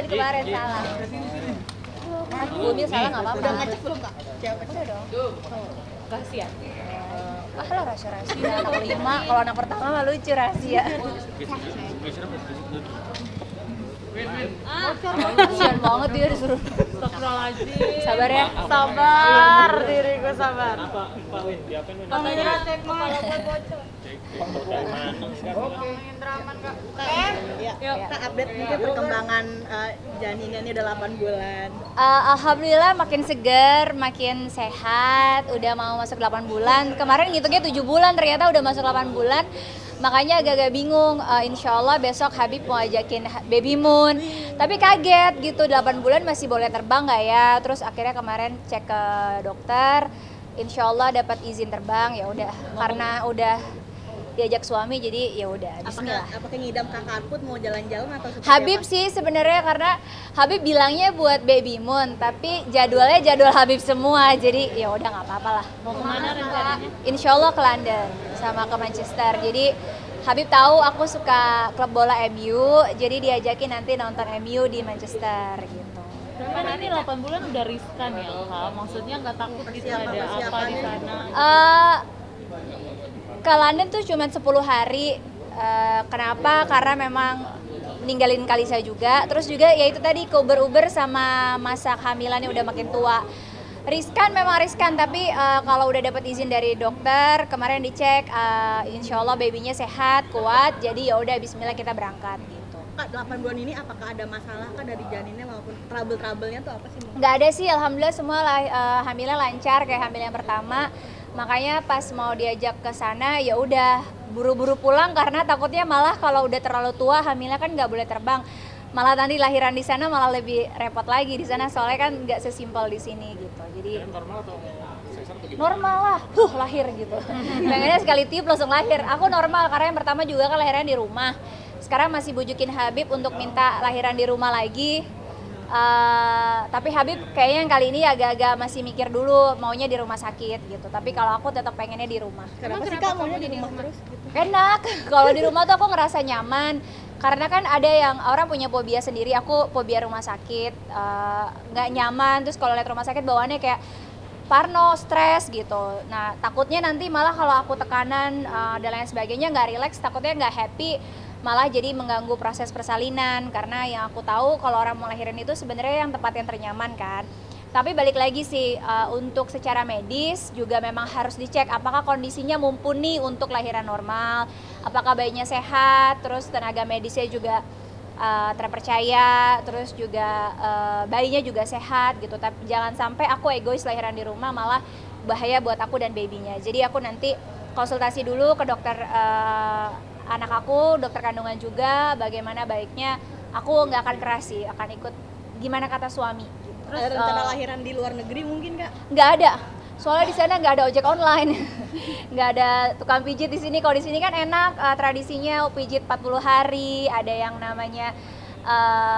tadi kemarin salah. Bumi salah nggak apa-apa. Udah ngecek belum kak? Udah dong. Rahasia. Ah lah rahasia anak kelima, kalau anak pertama mah lucu rahasia. Kasian banget dia disuruh. Astagfirullahaladzim. Sabar ya. Sabar, diriku sabar. Pak Win, diapain Win? Katanya cek kepala gue bocor. Ngomongin Draman kak. Ya, kita update mungkin perkembangan janinnya ini udah 8 bulan. Alhamdulillah makin segar, makin sehat, udah mau masuk 8 bulan. Kemarin ngitungnya 7 bulan, ternyata udah masuk 8 bulan. Makanya agak-agak bingung, insya Allah besok Habib mau ajakin baby moon. Tapi kaget gitu, 8 bulan masih boleh terbang nggak ya? Terus akhirnya kemarin cek ke dokter, insya Allah dapat izin terbang, ya udah. Karena udah diajak suami jadi ya udah bismillah. Apakah ngidam kakak Arput mau jalan-jalan atau seperti Habib apa? sih sebenarnya karena Habib bilangnya buat baby moon, tapi jadwalnya jadwal Habib semua, jadi ya udah nggak apa-apa lah. Mau kemana rencananya? Insya Allah ke London sama ke Manchester. Jadi Habib tahu aku suka klub bola MU, jadi diajakin nanti nonton MU di Manchester gitu. Kan ini 8 bulan udah riskan ya kak, maksudnya nggak takut gitu ada apa di sana? Ke London tuh cuma 10 hari. Kenapa? Karena memang ninggalin Kalisa juga. Terus juga ya itu tadi ke Uber sama masa kehamilannya udah makin tua. Riskan memang riskan, tapi kalau udah dapat izin dari dokter, kemarin dicek, insya Allah babynya sehat, kuat, jadi ya udah Bismillah kita berangkat gitu. Kak, 8 bulan ini apakah ada masalah kak dari janinnya maupun trouble-troublenya tuh apa sih? Nggak ada sih, alhamdulillah semua hamilnya lancar kayak hamil yang pertama. Makanya pas mau diajak ke sana ya udah buru-buru pulang karena takutnya malah kalau udah terlalu tua hamilnya kan nggak boleh terbang. Malah nanti lahiran di sana malah lebih repot lagi di sana soalnya kan nggak sesimpel di sini gitu. Jadi Normal atau sesar atau gimana? normal lah, lahir gitu. Pengennya sekali tiup langsung lahir. Aku normal karena yang pertama juga kan lahiran di rumah. Sekarang masih bujukin Habib untuk minta lahiran di rumah lagi. Tapi Habib kayaknya yang kali ini agak-agak masih mikir dulu maunya di rumah sakit gitu. Tapi kalau aku tetap pengennya di rumah. Kenapa sih kak maunya di rumah terus? Gitu? Enak. Kalau di rumah tuh aku ngerasa nyaman. Karena kan ada yang orang punya fobia sendiri. Aku fobia rumah sakit, nggak nyaman. Terus kalau lihat rumah sakit bawaannya kayak parno, stres gitu. Nah takutnya nanti malah kalau aku tekanan dan lain sebagainya nggak rileks, takutnya nggak happy, malah jadi mengganggu proses persalinan. Karena yang aku tahu kalau orang mau lahirin itu sebenarnya yang tempat yang ternyaman kan. Tapi balik lagi sih, untuk secara medis juga memang harus dicek apakah kondisinya mumpuni untuk lahiran normal, apakah bayinya sehat, terus tenaga medisnya juga terpercaya, terus juga bayinya juga sehat gitu. Tapi jangan sampai aku egois lahiran di rumah malah bahaya buat aku dan babynya. Jadi aku nanti konsultasi dulu ke dokter anak aku, dokter kandungan juga, bagaimana baiknya. Aku nggak akan keras sih, akan ikut gimana kata suami. Terus ada rencana lahiran di luar negeri mungkin kak? Nggak ada, soalnya di sana nggak ada ojek online, nggak ada tukang pijit di sini. Kalau di sini kan enak, tradisinya pijit 40 hari, ada yang namanya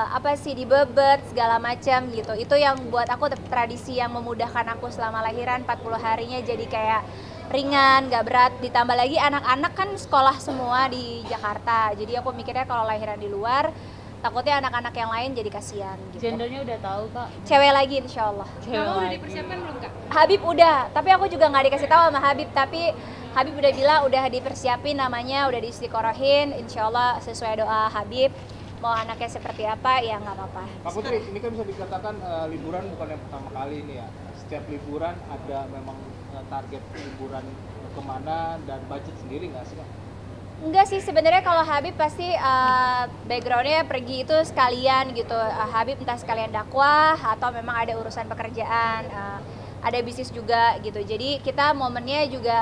apa sih dibebet segala macam gitu. Itu yang buat aku tradisi yang memudahkan aku selama lahiran 40 harinya jadi kayak ringan, nggak berat. Ditambah lagi anak-anak kan sekolah semua di Jakarta, jadi aku mikirnya kalau lahiran di luar takutnya anak-anak yang lain jadi kasihan gitu. Gendernya udah tahu kak? Cewek lagi insya Allah. Kamu udah dipersiapkan belum kak? Habib udah, tapi aku juga nggak dikasih tahu sama Habib. Tapi Habib udah bilang udah dipersiapin namanya, udah diistiqorohin. Insya Allah sesuai doa Habib. Mau anaknya seperti apa ya nggak apa-apa. Pak Putri, ini kan bisa dikatakan liburan bukan yang pertama kali ini ya. Setiap liburan ada memang target liburan kemana dan budget sendiri nggak sih Kak? Enggak sih, sebenarnya kalau Habib pasti backgroundnya pergi itu sekalian gitu. Habib entah sekalian dakwah atau memang ada urusan pekerjaan, ada bisnis juga gitu. Jadi kita momennya juga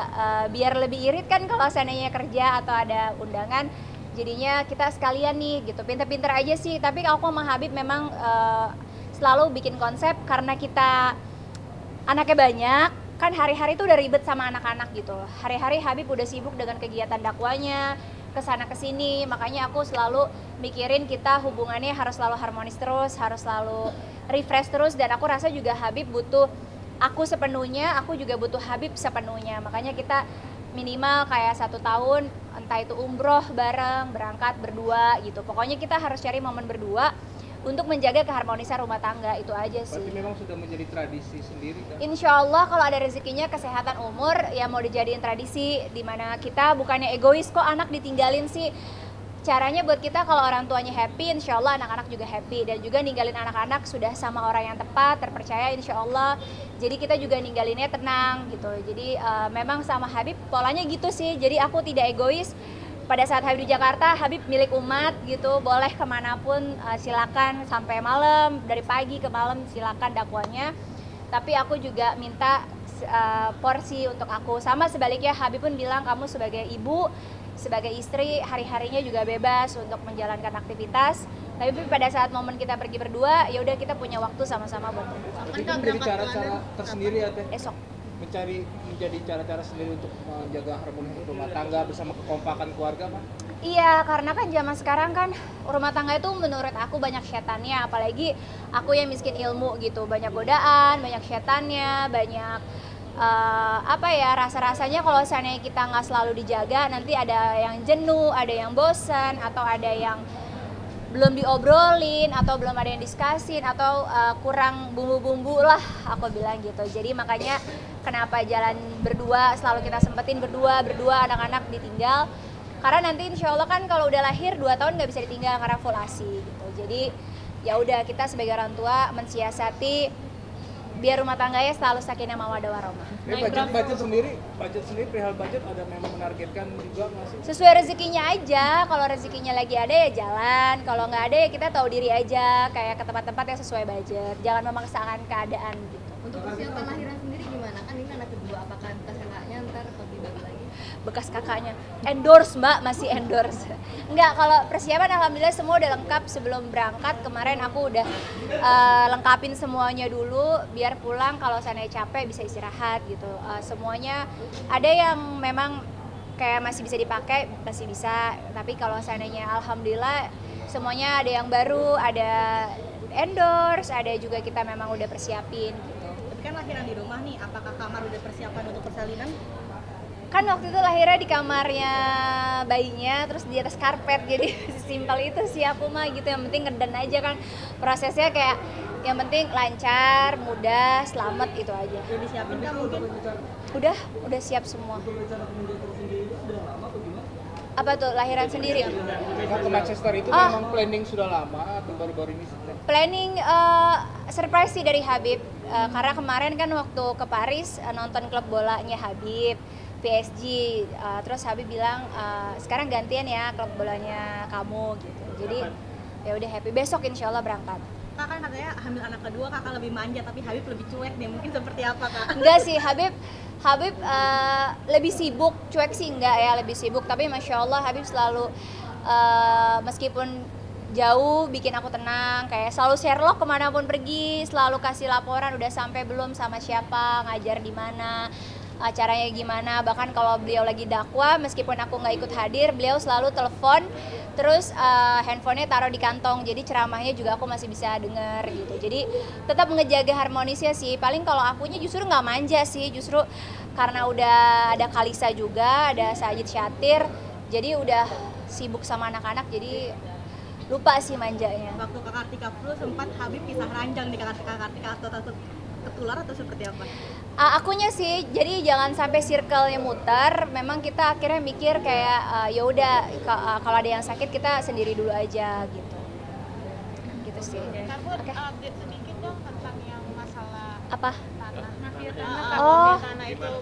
biar lebih irit kan kalau seandainya kerja atau ada undangan. Jadinya kita sekalian nih gitu, pinter-pinter aja sih. Tapi kalau aku sama Habib memang selalu bikin konsep karena kita anaknya banyak. Kan hari-hari tuh udah ribet sama anak-anak gitu. Hari-hari Habib udah sibuk dengan kegiatan dakwanya, kesana kesini. Makanya aku selalu mikirin kita hubungannya harus selalu harmonis terus, harus selalu refresh terus. Dan aku rasa juga Habib butuh aku sepenuhnya, aku juga butuh Habib sepenuhnya. Makanya kita minimal kayak 1 tahun, entah itu umroh bareng, berangkat berdua gitu. Pokoknya kita harus cari momen berdua untuk menjaga keharmonisan rumah tangga, itu aja sih. Berarti memang sudah menjadi tradisi sendiri kan? Insya Allah kalau ada rezekinya, kesehatan, umur, ya mau dijadiin tradisi, dimana kita bukannya egois kok anak ditinggalin sih. Caranya buat kita kalau orang tuanya happy, insya Allah anak-anak juga happy. Dan juga ninggalin anak-anak sudah sama orang yang tepat, terpercaya insya Allah. Jadi kita juga ninggalinnya tenang gitu. Jadi memang sama Habib polanya gitu sih. Jadi aku tidak egois. Pada saat Habib di Jakarta, Habib milik umat gitu. Boleh kemanapun silakan sampai malam, dari pagi ke malam silakan dakwanya. Tapi aku juga minta porsi untuk aku. Sama sebaliknya Habib pun bilang kamu sebagai ibu, sebagai istri hari-harinya juga bebas untuk menjalankan aktivitas. Tapi pada saat momen kita pergi berdua, ya udah kita punya waktu sama-sama buat Berarti itu menjadi cara-cara tersendiri ya Teh? esok. Menjadi cara-cara sendiri untuk menjaga harmoni rumah tangga bersama kekompakan keluarga, Pak? Iya, karena kan zaman sekarang kan rumah tangga itu menurut aku banyak setannya, apalagi aku yang miskin ilmu gitu, banyak godaan, banyak setannya, banyak rasa-rasanya kalau seandainya kita nggak selalu dijaga, nanti ada yang jenuh, ada yang bosan, atau ada yang belum diobrolin, atau belum ada yang diskusin, atau kurang bumbu-bumbu lah, aku bilang gitu. Jadi makanya kenapa jalan berdua, selalu kita sempetin berdua, anak-anak ditinggal. Karena nanti insya Allah kan kalau udah lahir 2 tahun nggak bisa ditinggal karena full ASI gitu. Jadi ya udah kita sebagai orang tua mensiasati biar rumah tangganya selalu sakinah mawaddah warahmah. Budget sendiri perihal budget ada memang menargetkan juga nggak sih? Sesuai rezekinya aja, kalau rezekinya lagi ada ya jalan, kalau nggak ada ya kita tahu diri aja, kayak ke tempat-tempat yang sesuai budget, jangan memaksakan keadaan gitu. Untuk persiapan lahiran sendiri gimana? Kan ini anak kedua, apakah bekas kakaknya ntar atau dibagi lagi? Bekas kakaknya, endorse mbak, masih endorse. Enggak, kalau persiapan alhamdulillah semua udah lengkap sebelum berangkat. Kemarin aku udah lengkapin semuanya dulu, biar pulang kalau seandainya capek bisa istirahat gitu. Semuanya ada yang memang kayak masih bisa dipakai, masih bisa. Tapi kalau seandainya alhamdulillah semuanya ada yang baru, ada endorse, ada juga kita memang udah persiapin gitu. Tapi kan lahiran di rumah nih, apakah kamar udah persiapan untuk persalinan? Kan waktu itu lahirnya di kamarnya bayinya, terus di atas karpet, jadi simpel itu sih aku mah gitu. Yang penting ngeden aja kan, prosesnya kayak yang penting lancar, mudah, selamat, itu aja. Udah disiapin kan mungkin? Udah siap semua. Apa tuh lahiran sendiri? Nah, ke Manchester itu memang planning sudah lama atau baru-baru ini? Planning surprise sih dari Habib, karena kemarin kan waktu ke Paris nonton klub bolanya Habib, PSG, terus Habib bilang sekarang gantian ya klub bolanya kamu gitu. Jadi ya udah happy, besok insya Allah berangkat. Kak kan katanya hamil anak kedua kakak lebih manja, tapi Habib lebih cuek nih, mungkin seperti apa Kak? Enggak sih, Habib lebih sibuk, cuek sih enggak ya, lebih sibuk. Tapi Masya Allah Habib selalu meskipun jauh bikin aku tenang, kayak selalu Sherlock kemanapun pergi, selalu kasih laporan udah sampai belum, sama siapa, ngajar di mana, acaranya gimana. Bahkan kalau beliau lagi dakwah, meskipun aku nggak ikut hadir, beliau selalu telepon, terus handphonenya taruh di kantong, jadi ceramahnya juga aku masih bisa denger gitu. Jadi tetap ngejaga harmonisnya sih. Paling kalau akunya justru nggak manja sih, justru karena udah ada Kalisa juga, ada Sajid Syatir, jadi udah sibuk sama anak-anak, jadi lupa sih manjanya. Waktu Kak Kartika flu sempat Habib kisah ranjang di Kak Kartika, atau takut ketular atau seperti apa? Akunya sih, jadi jangan sampai circle-nya muter. Memang kita akhirnya mikir kayak ya udah kalau ada yang sakit kita sendiri dulu aja gitu. Gitu sih. Oke. Update sedikit dong tentang yang masalah Apa? tanah. Mafia Oh. tanah itu.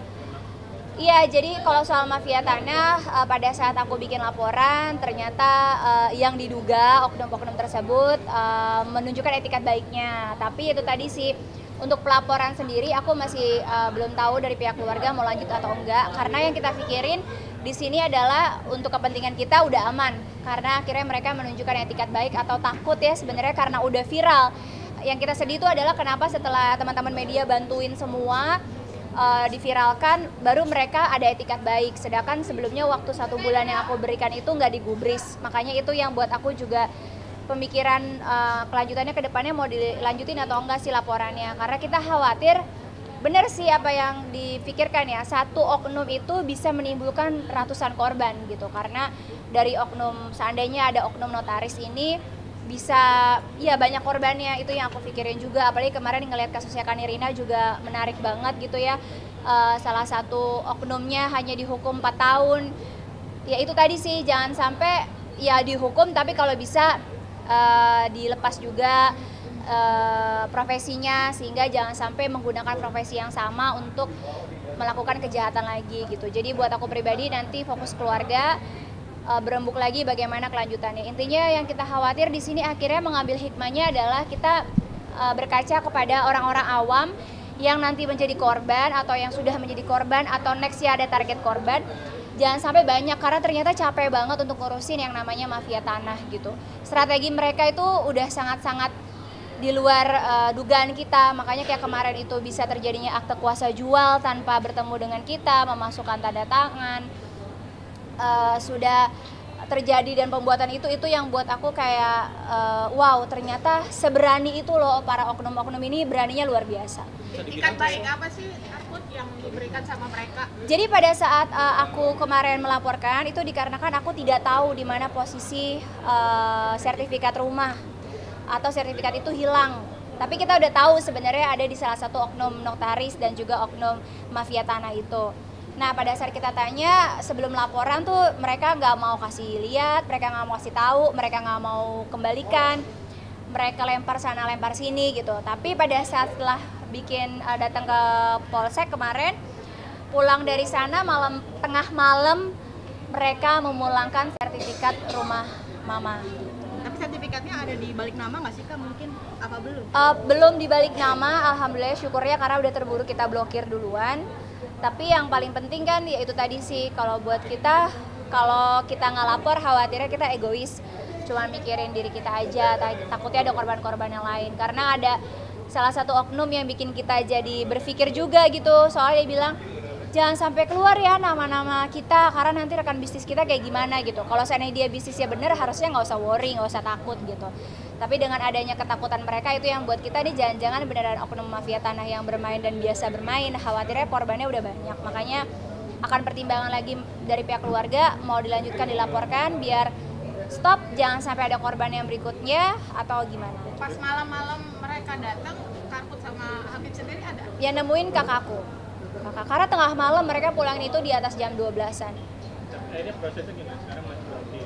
Iya, jadi kalau soal mafia tanah, pada saat aku bikin laporan, ternyata yang diduga oknum-oknum tersebut menunjukkan etikat baiknya. Tapi itu tadi sih, untuk pelaporan sendiri aku masih belum tahu dari pihak keluarga mau lanjut atau enggak. Karena yang kita pikirin di sini adalah untuk kepentingan kita udah aman. Karena akhirnya mereka menunjukkan etikat baik atau takut ya sebenarnya karena udah viral. Yang kita sedih itu adalah kenapa setelah teman-teman media bantuin semua, diviralkan, baru mereka ada etikat baik. Sedangkan sebelumnya waktu 1 bulan yang aku berikan itu nggak digubris. Makanya itu yang buat aku juga pemikiran kelanjutannya ke depannya mau dilanjutin atau enggak sih laporannya. Karena kita khawatir, benar sih apa yang dipikirkan ya, satu oknum itu bisa menimbulkan ratusan korban gitu. Karena dari oknum, seandainya ada oknum notaris ini bisa ya banyak korbannya, itu yang aku pikirin juga. Apalagi kemarin ngelihat kasusnya Kanirina juga menarik banget gitu ya. Salah satu oknumnya hanya dihukum 4 tahun. Ya itu tadi sih, jangan sampai ya dihukum tapi kalau bisa dilepas juga profesinya, sehingga jangan sampai menggunakan profesi yang sama untuk melakukan kejahatan lagi gitu. Jadi buat aku pribadi nanti fokus keluarga, berembuk lagi bagaimana kelanjutannya. Intinya yang kita khawatir di sini akhirnya mengambil hikmahnya adalah kita berkaca kepada orang-orang awam yang nanti menjadi korban atau yang sudah menjadi korban atau next ya ada target korban. Jangan sampai banyak, karena ternyata capek banget untuk ngurusin yang namanya mafia tanah gitu. Strategi mereka itu udah sangat-sangat di luar dugaan kita, makanya kayak kemarin itu bisa terjadinya akte kuasa jual tanpa bertemu dengan kita, memasukkan tanda tangan. Sudah terjadi dan pembuatan itu yang buat aku kayak wow, ternyata seberani itu loh para oknum-oknum ini, beraninya luar biasa. Itikat baik apa sih takut yang diberikan sama mereka? Jadi pada saat aku kemarin melaporkan itu dikarenakan aku tidak tahu di mana posisi sertifikat rumah atau sertifikat itu hilang. Tapi kita udah tahu sebenarnya ada di salah satu oknum notaris dan juga oknum mafia tanah itu. Nah pada saat kita tanya sebelum laporan tuh mereka nggak mau kasih lihat, mereka nggak mau kasih tahu, mereka nggak mau kembalikan, mereka lempar sana lempar sini gitu. Tapi pada saat setelah datang ke polsek kemarin, pulang dari sana tengah malam mereka memulangkan sertifikat rumah mama. Tapi sertifikatnya ada di balik nama nggak sih Kak, mungkin apa belum? Belum di balik nama, alhamdulillah syukurnya karena udah terburu kita blokir duluan. Tapi yang paling penting kan ya itu tadi sih, kalau buat kita, kalau kita nggak lapor khawatirnya kita egois, cuma mikirin diri kita aja, takutnya ada korban-korban yang lain. Karena ada salah satu oknum yang bikin kita jadi berpikir juga gitu, soalnya dia bilang jangan sampai keluar ya nama-nama kita, karena nanti rekan bisnis kita kayak gimana gitu. Kalau seandainya dia bisnisnya bener, harusnya nggak usah worry, nggak usah takut gitu. Tapi dengan adanya ketakutan mereka itu yang buat kita nih jangan-jangan beneran oknum mafia tanah yang bermain dan biasa bermain, khawatirnya korbannya udah banyak. Makanya akan pertimbangan lagi dari pihak keluarga, mau dilanjutkan dilaporkan biar stop, jangan sampai ada korban yang berikutnya atau gimana. Pas malam-malam mereka datang, Karput sama Habib sendiri ada? Ya nemuin kakakku. Karena tengah malam mereka pulang itu di atas jam 12-an. Akhirnya prosesnya gimana? Sekarang masih berarti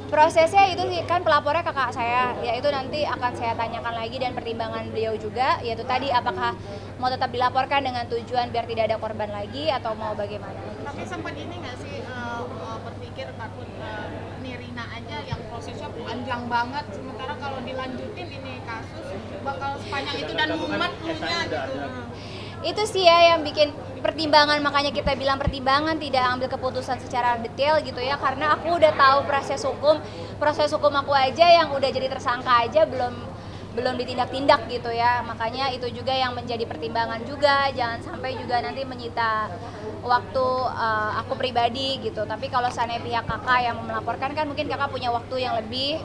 Prosesnya itu sih kan pelapornya kakak saya, ya itu nanti akan saya tanyakan lagi dan pertimbangan beliau juga, yaitu tadi apakah mau tetap dilaporkan dengan tujuan biar tidak ada korban lagi atau mau bagaimana. Tapi sempat ini nggak sih berpikir Karput Nirina aja yang prosesnya panjang banget, sementara kalau dilanjutin ini kasus bakal sepanjang itu dan mumet punya gitu. Itu sih ya yang bikin pertimbangan, makanya kita bilang pertimbangan, tidak ambil keputusan secara detail gitu ya, karena aku udah tahu proses hukum aku aja yang udah jadi tersangka aja belum ditindak-tindak gitu ya, makanya itu juga yang menjadi pertimbangan juga, jangan sampai juga nanti menyita waktu aku pribadi gitu. Tapi kalau seandainya pihak kakak yang melaporkan kan mungkin kakak punya waktu yang lebih,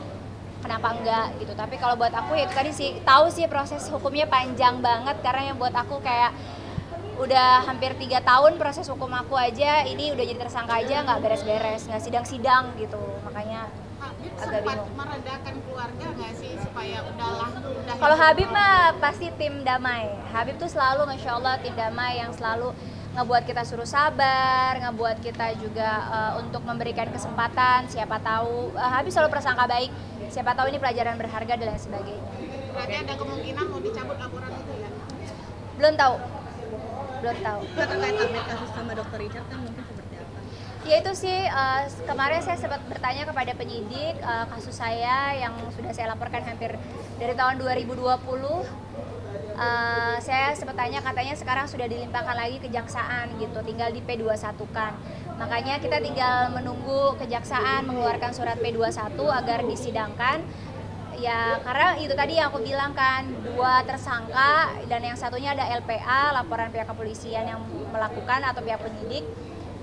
kenapa enggak gitu. Tapi kalau buat aku ya itu tadi sih, tahu sih proses hukumnya panjang banget, karena yang buat aku kayak udah hampir 3 tahun proses hukum aku aja, ini udah jadi tersangka aja nggak beres-beres, nggak sidang-sidang gitu, makanya Habib agak sempat bingung. meredakan keluarga nggak sih supaya udah Kalau Habib mah pasti tim damai. Habib tuh selalu Masya Allah tim damai yang selalu ngebuat kita suruh sabar, ngebuat kita juga untuk memberikan kesempatan, siapa tahu Habib selalu prasangka baik, siapa tahu ini pelajaran berharga dan lain sebagainya. berarti ada kemungkinan mau dicabut laporan itu ya? Belum tahu. Kak, terkait update kasus sama Dr. Richard kan mungkin seperti apa? Ya itu sih, kemarin saya sempat bertanya kepada penyidik kasus saya yang sudah saya laporkan hampir dari tahun 2020. Saya sempat tanya, katanya sekarang sudah dilimpahkan lagi kejaksaan gitu, tinggal di P21 kan. Makanya kita tinggal menunggu kejaksaan mengeluarkan surat P21 agar disidangkan. Ya karena itu tadi yang aku bilang kan, 2 tersangka dan yang satunya ada LPA, laporan pihak kepolisian yang melakukan atau pihak penyidik,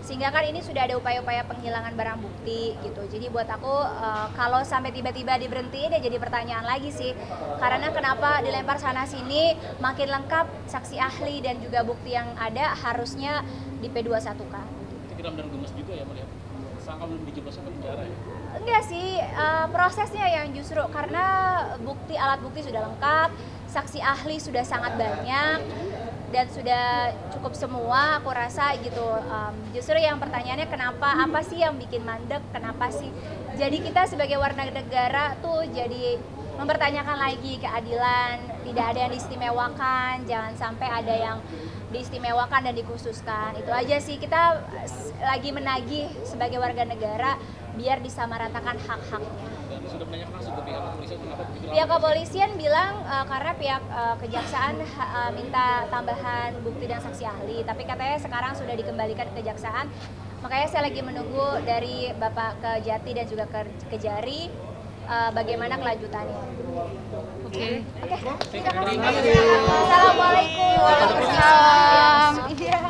sehingga kan ini sudah ada upaya-upaya penghilangan barang bukti gitu. Jadi buat aku kalau sampai tiba-tiba diberhentiin ya jadi pertanyaan lagi sih, karena kenapa dilempar sana sini, makin lengkap saksi ahli dan juga bukti yang ada harusnya di P21 kan. geram dan gemes juga ya melihat. tersangka belum dijebloskan ke penjara ya? Enggak sih, prosesnya yang justru karena alat bukti sudah lengkap, saksi ahli sudah sangat banyak dan sudah cukup semua, aku rasa gitu. Justru yang pertanyaannya kenapa, apa sih yang bikin mandek, kenapa sih? Jadi kita sebagai warga negara tuh jadi mempertanyakan lagi keadilan, tidak ada yang diistimewakan, jangan sampai ada yang diistimewakan dan dikhususkan. Itu aja sih, kita lagi menagih sebagai warga negara biar disamaratakan hak-haknya. Sudah menanyakan langsung ke pihak kepolisian kenapa begitu? Pihak kepolisian bilang karena pihak kejaksaan minta tambahan bukti dan saksi ahli, tapi katanya sekarang sudah dikembalikan ke kejaksaan. Makanya saya lagi menunggu dari Bapak Kejati dan juga Kejari bagaimana kelanjutannya. Oke. Terima kasih. Assalamualaikum. Waalaikumsalam. Iya.